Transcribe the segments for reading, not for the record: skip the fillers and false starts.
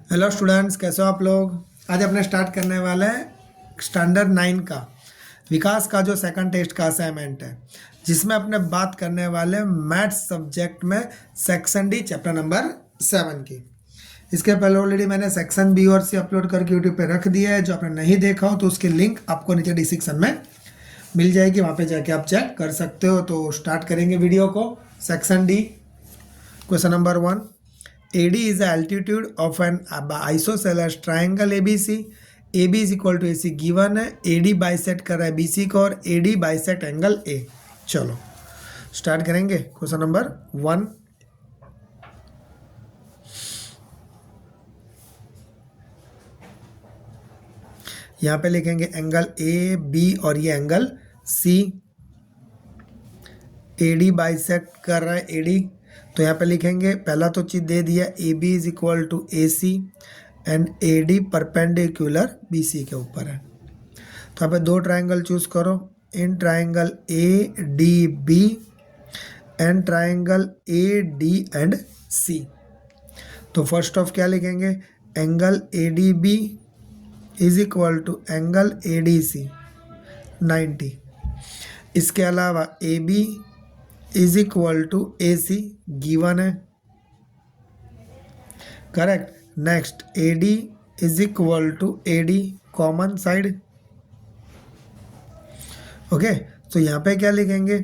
Hello students, कैसे हो आप लोग। आज अपने स्टार्ट करने वाले हैं स्टैंडर्ड 9 का विकास का जो सेकंड टेस्ट का असाइनमेंट है, जिसमें अपने बात करने वाले मैथ्स सब्जेक्ट में सेक्शन डी चैप्टर नंबर 7 की। इसके पहले ऑलरेडी मैंने सेक्शन बी और सी अपलोड करके यूट्यूब पे रख दिया है। जो आपने नहीं देखा हो तो उसकी लिंक आपको नीचे डिस्क्रिप्शन में मिल जाएगी, वहाँ पे जाके आप चेक कर सकते हो। तो स्टार्ट करेंगे वीडियो को। Section D, question number 1। AD is the altitude of an isosceles triangle ABC. AB is equal to AC given है। AD बाइसेक्ट कर रहा है BC को और AD बाइसेक्ट एंगल A। चलो स्टार्ट करेंगे। Question number 1। यहाँ पे लिखेंगे एंगल AB और ये एंगल C। AD बाइसेक्ट कर रहा है AD, तो यहाँ पे लिखेंगे पहला तो चीज़ दे दिया AB is equal to AC and AD perpendicular BC के ऊपर है। तो यहाँ पे दो ट्राइंगल चूज करो, in triangle ADB and triangle AD and C। तो फर्स्ट ऑफ क्या लिखेंगे, angle ADB is equal to angle ADC 90। इसके अलावा AB is equal to AC given है, correct. Next AD is equal to AD common side. Okay, तो यहाँ पे क्या लिखेंगे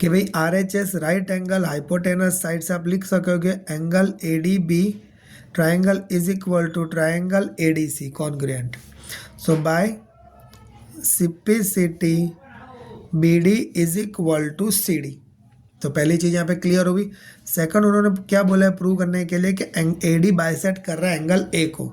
कि भाई RHS right angle hypotenuse side से आप लिख सकोगे angle ADB triangle is equal to triangle ADC congruent. So bye simplicity BD is equal to CD। तो पहली चीज़ यहाँ पे क्लियर होगी। सेकंड, उन्होंने क्या बोला है प्रूव करने के लिए कि AD बाइसेक्ट कर रहा है एंगल A को।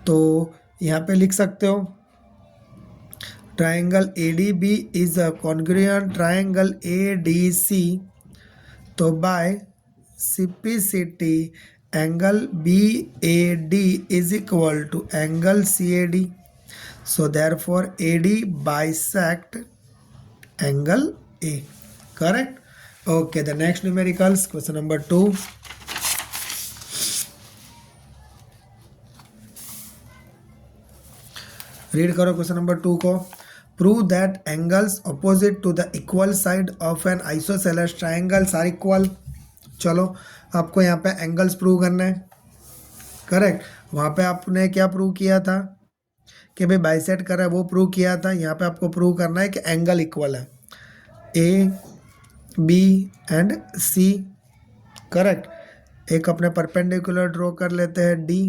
तो यहाँ पे लिख सकते हो triangle ADB is a congruent triangle ADC। तो by simplicity angle BAD is equal to angle CAD। So therefore AD bisect angle A, correct? Okay, the next numericals, question number 2. Read करो question number 2 को। Prove that angles opposite to the equal side of an isosceles triangles are equal। चलो आपको यहाँ पे angles prove करना है, correct. वहाँ पे आपने क्या प्रूव किया था कि भाई बाइसेक्ट कर रहा है, वो प्रूव किया था। यहाँ पे आपको प्रूव करना है कि एंगल इक्वल है A, B and C, correct. एक अपने परपेंडिकुलर ड्रॉ कर लेते हैं D।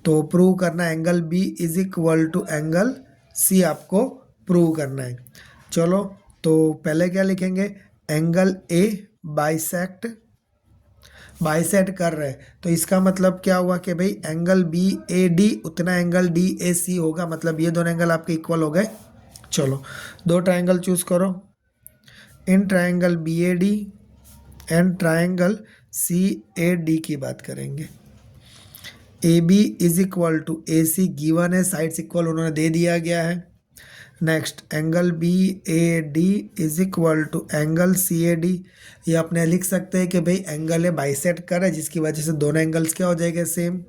तो प्रूव करना है angle B is equal to angle C, आपको प्रूव करना है। चलो तो पहले क्या लिखेंगे, एंगल A बाइसेक्ट कर रहे हैं, तो इसका मतलब क्या हुआ कि भाई एंगल BAD उतना एंगल DAC होगा, मतलब ये दोनों एंगल आपके इक्वल हो गए। चलो दो ट्राइंगल चूज करो, in triangle BAD and triangle CAD की बात करेंगे। AB is equal to AC given है, साइड्स इक्वल उन्होंने दे दिया गया है। Next angle BAD is equal to angle CAD। ये अपने लिख सकते हैं कि भाई एंगल है बाइसेक्ट कर है, जिसकी वजह से दोनों एंगल्स क्या हो जाएंगे, सेम।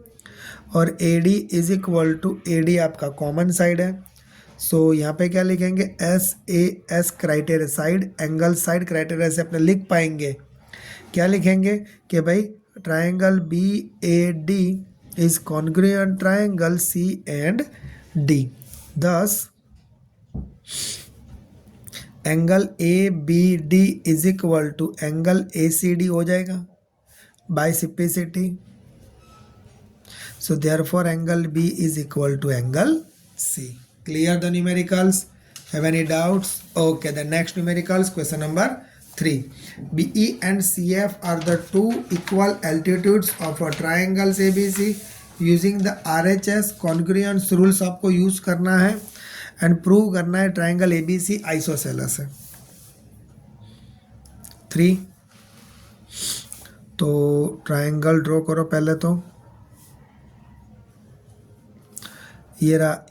और AD is equal to AD आपका कॉमन साइड है। सो यहाँ पे क्या लिखेंगे, SAS criteria side angle side criteria से अपने लिख पाएंगे। क्या लिखेंगे कि भाई triangle BAD is congruent triangle C and D। thus angle ABD is equal to angle ACD हो जाएगा by simplicity. So therefore angle B is equal to angle C। Clear the numericals? Have any doubts? Okay, the next numericals, question number 3. BE and CF are the two equal altitudes of a triangles ABC. Using the RHS congruence rules आपको use करना है and prove करना है triangle ABC isosceles है। 3, तो triangle draw करो पहले। तो ये रहा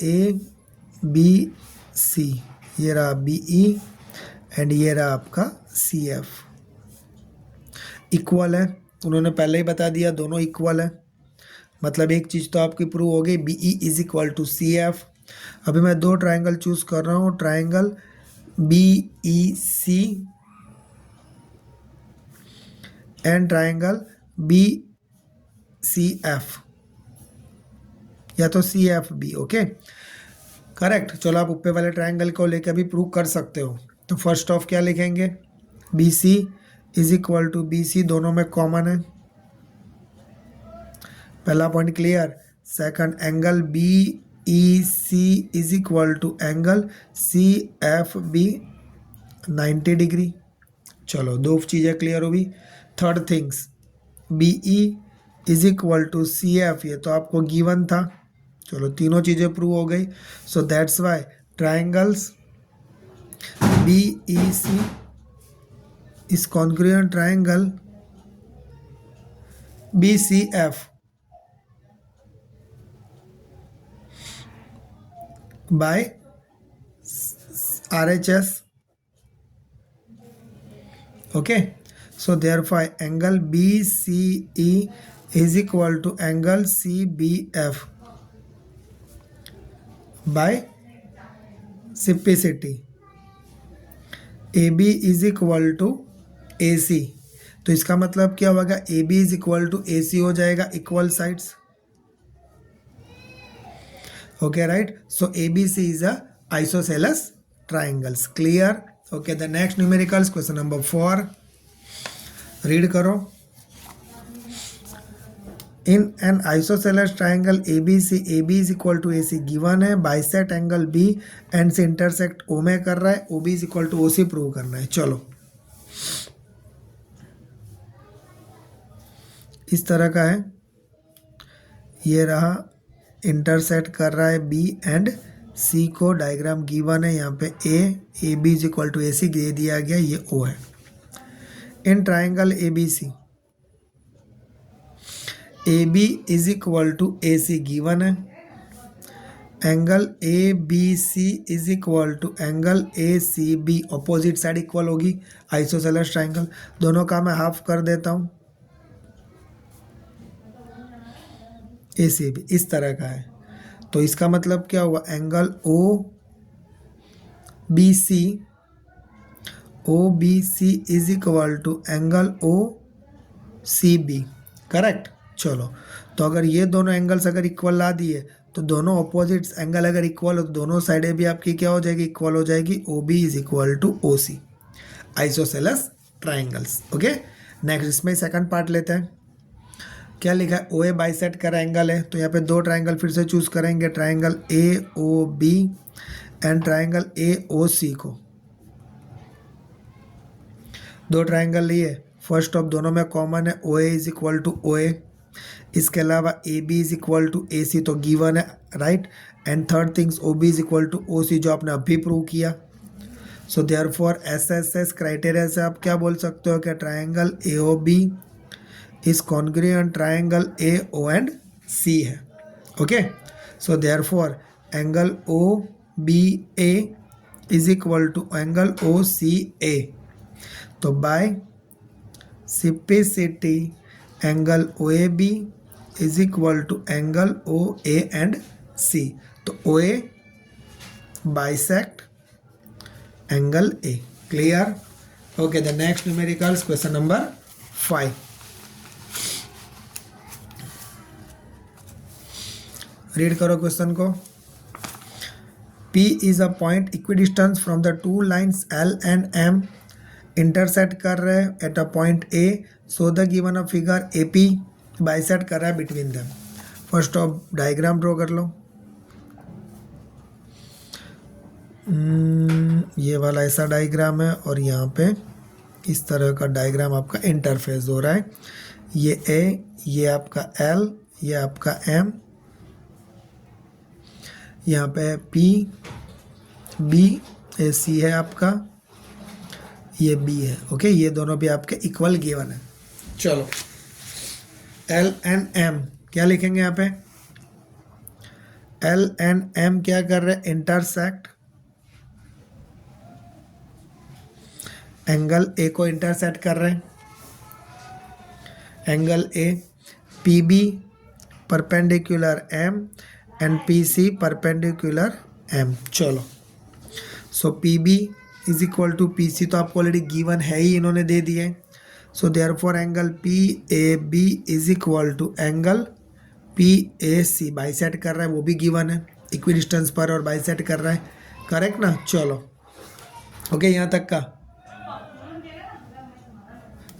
ABC, ये रहा BE एंड ये रहा आपका CF। इक्वल है, उन्होंने पहले ही बता दिया दोनों इक्वल है। मतलब एक चीज़ तो आपकी प्रूव हो गई, B E is equal to C F. अभी मैं दो ट्राइंगल चूज कर रहा हूँ, triangle B E C and triangle B C F, या तो C F B. Okay correct. चलो आप ऊपर वाले ट्राइंगल को लेकर भी प्रूव कर सकते हो। तो फर्स्ट ऑफ क्या लिखेंगे, B C is equal to B C, दोनों में कॉमन है, पहला point clear. Second, angle B E C is equal to angle C F B 90 degree. चलो दो चीज़ें क्लियर हुई। Third things, B E is equal to C F, ये तो आपको गिवन था। चलो तीनों चीज़ें प्रूव हो गई। So that's why triangles B E C is congruent triangle B C F by RHS. Okay, so therefore angle BCE is equal to angle CBF by simplicity. AB is equal to AC, तो इसका मतलब क्या होगा, AB is equal to AC हो जाएगा, equal sides. Okay, right? So ABC is a isosceles triangles. Clear? Okay, the next numericals, question number 4. Read करो. In an isosceles triangle ABC, AB is equal to AC given है, bisect angle B and से intersect O में कर रहा है, OB is equal to OC prove करना है। चलो इस तरह का है, ये रहा, इंटरसेक्ट कर रहा है बी एंड सी को, डायग्राम गिवन है, यहाँ पे A B is equal to A C दे दिया गया, ये ओ है। In triangle A B C, A B is equal to A C given है, angle A B C is equal to angle A C B, opposite side equal होगी, isosceles triangle. दोनों का मैं हाफ कर देता हूँ, ए C B इस तरह का है। तो इसका मतलब क्या हुआ, angle O B C is equal to angle O C B. Correct. चलो तो अगर ये दोनों एंगल्स अगर इक्वल ला दिए तो दोनों अपोजिट्स एंगल अगर इक्वल हो तो दोनों साइडें भी आपकी क्या हो जाएगी, इक्वल हो जाएगी। O B is equal to O C, isosceles triangles. Okay next इसमें सेकंड पार्ट लेते हैं। क्या लिखा है, ओ ए बाइसेक्ट का एंगल है, तो यहाँ पे दो ट्राइंगल फिर से चूज करेंगे, triangle A O B and triangle A O C को। दो ट्राइंगल लिए, फर्स्ट ऑफ दोनों में कॉमन है, O A is equal to O A, इसके अलावा A B is equal to A C तो गिवन है, right. And third things O B is equal to O C, जो आपने अभी प्रूव किया। सो देयरफॉर एस क्राइटेरिया से आप क्या बोल सकते हो कि triangle A O B is congruent triangle A O and C है। Okay so therefore angle O B A is equal to angle O C A, तो by simplicity angle O A B is equal to angle O A and C, तो O A bisect angle A. Clear? Okay the next numericals, question number 5। Read करो question को। P is a point equidistance from the two lines L and M, intersect कर रहे हैं at a point A, so the given a figure AP bisect कर रहा है between them. First of diagram draw कर लो। ये वाला ऐसा डायग्राम है और यहाँ पे इस तरह का डायग्राम आपका इंटरफेस हो रहा है। ये A, ये आपका L, ये आपका M, यहाँ पे P, B, ए C है आपका, ये B है। ओके ये दोनों भी आपके इक्वल गिवन है। चलो L एंड M क्या लिखेंगे यहाँ पे, L एंड M क्या कर रहे हैं, इंटरसेक्ट, एंगल A को इंटरसेक्ट कर रहे हैं, angle A, PB perpendicular M and PC perpendicular M। चलो, so PB is equal to PC तो आपको ऑलरेडी गिवन है ही, इन्होंने दे दिए। So therefore angle PAB is equal to angle PAC, bisect कर रहा है, वो भी गिवन है, इक्वी डिस्टेंस पर और बाइसेट कर रहा है, करेक्ट ना। चलो ओके, यहाँ तक का।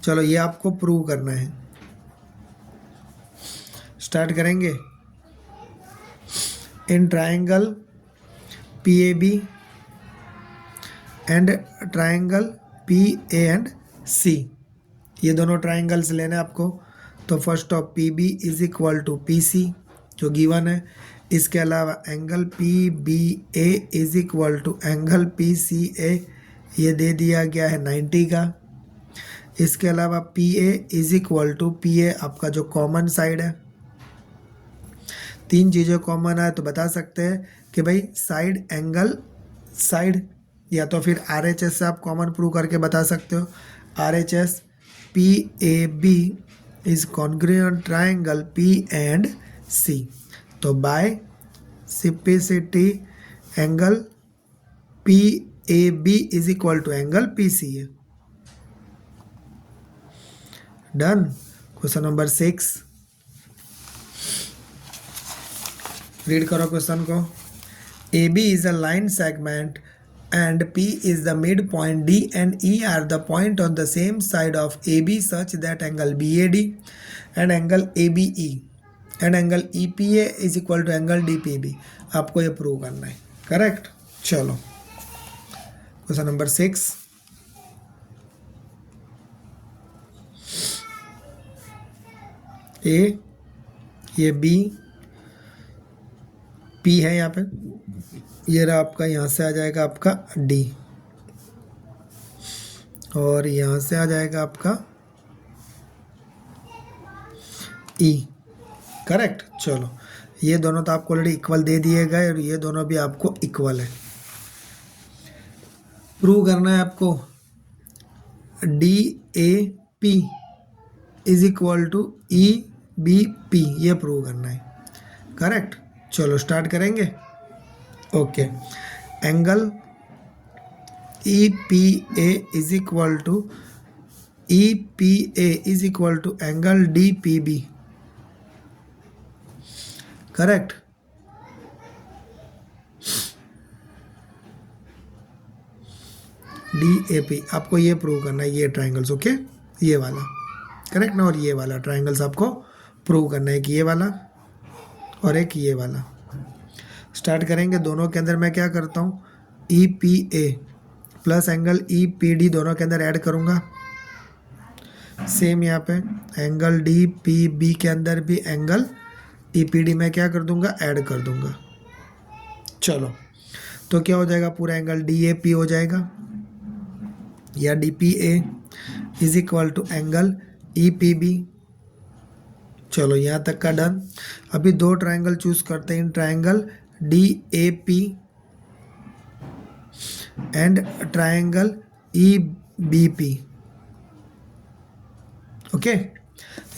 चलो ये आपको प्रूव करना है, स्टार्ट करेंगे। In triangle PAB and triangle PA and C, ये दोनों ट्राइंगल्स लेने आपको। तो first of PB is equal to PC जो गिवन है। इसके अलावा angle PBA is equal to angle PCA, ये दे दिया गया है 90 का। इसके अलावा PA is equal to PA आपका जो कॉमन साइड है, तीन चीज़ें कॉमन है तो बता सकते हैं कि भाई साइड एंगल साइड, या तो फिर RHS से आप कॉमन प्रूव करके बता सकते हो। RHS PAB is congruent triangle P and C, तो by simplicity angle PAB is equal to angle PCA। Done. Question number 6, read करो क्वेश्चन को। AB is a line segment and P is the midpoint. D and E are the point on the same side of AB such that angle BAD and angle ABE and angle EPA is equal to angle DPB। आपको ये prove करना है, correct. चलो question number 6, A, ये B, P है यहाँ पे, ये रहा आपका, यहाँ से आ जाएगा आपका D और यहाँ से आ जाएगा आपका E, करेक्ट। चलो ये दोनों तो आपको ऑलरेडी इक्वल दे दिए गए और ये दोनों भी आपको इक्वल है। प्रूव करना है आपको DAP is equal to EBP, ये प्रूव करना है, करेक्ट। चलो स्टार्ट करेंगे। Okay, angle EPA is equal to angle DPB, correct. DAP आपको ये प्रूव करना है, ये ट्राइंगल्स, ओके, ये वाला करेक्ट ना, और ये वाला ट्राइंगल्स आपको प्रूव करना है कि ये वाला और एक ये वाला। स्टार्ट करेंगे। दोनों के अंदर मैं क्या करता हूँ, EPA प्लस एंगल EPD दोनों के अंदर ऐड करूँगा। सेम यहाँ पे एंगल DPB के अंदर भी एंगल EPD में क्या कर दूँगा, ऐड कर दूँगा। चलो तो क्या हो जाएगा, पूरा एंगल DAP हो जाएगा या DPA is equal to angle EPB। चलो यहाँ तक का डन। अभी दो ट्राइंगल चूज करते हैं, triangle DAP and triangle EBP, okay.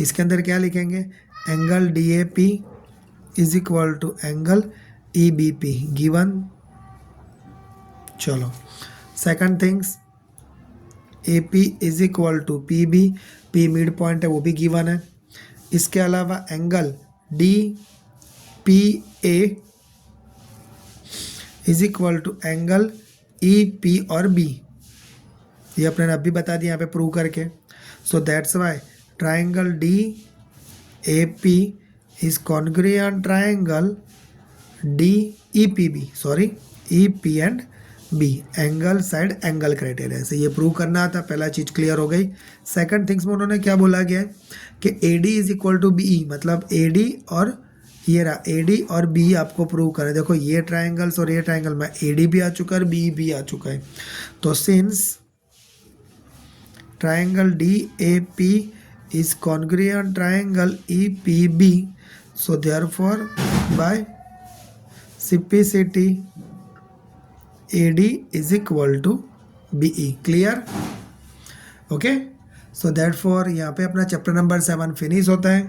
इसके अंदर क्या लिखेंगे, angle DAP is equal to angle EBP given. चलो second things, AP is equal to PB, P mid point है वो भी गिवन है। इसके अलावा angle DPA is equal to angle EP और B, ये अपने अभी बता दिया यहाँ पे प्रूव करके। सो that's Y triangle DAP is congruent triangle DEPB, sorry EP and B, angle side angle criteria से ये प्रूव करना था। पहला चीज क्लियर हो गई। सेकंड थिंग्स में उन्होंने क्या बोला गया है कि AD is equal to BE, मतलब AD और ये रहा AD और BE आपको प्रूव करें। देखो ये ट्राइंगल्स और ये ट्राइंगल में AD भी आ चुका है और BE भी आ चुका है। तो since triangle DAP is congruent triangle EPB, so therefore by simplicity AD is equal to BE, clear, okay. So that for यहाँ पे अपना चैप्टर नंबर 7 फिनिश होता है।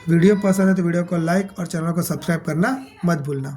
वीडियो पसंद है तो वीडियो को लाइक और चैनल को सब्सक्राइब करना मत भूलना।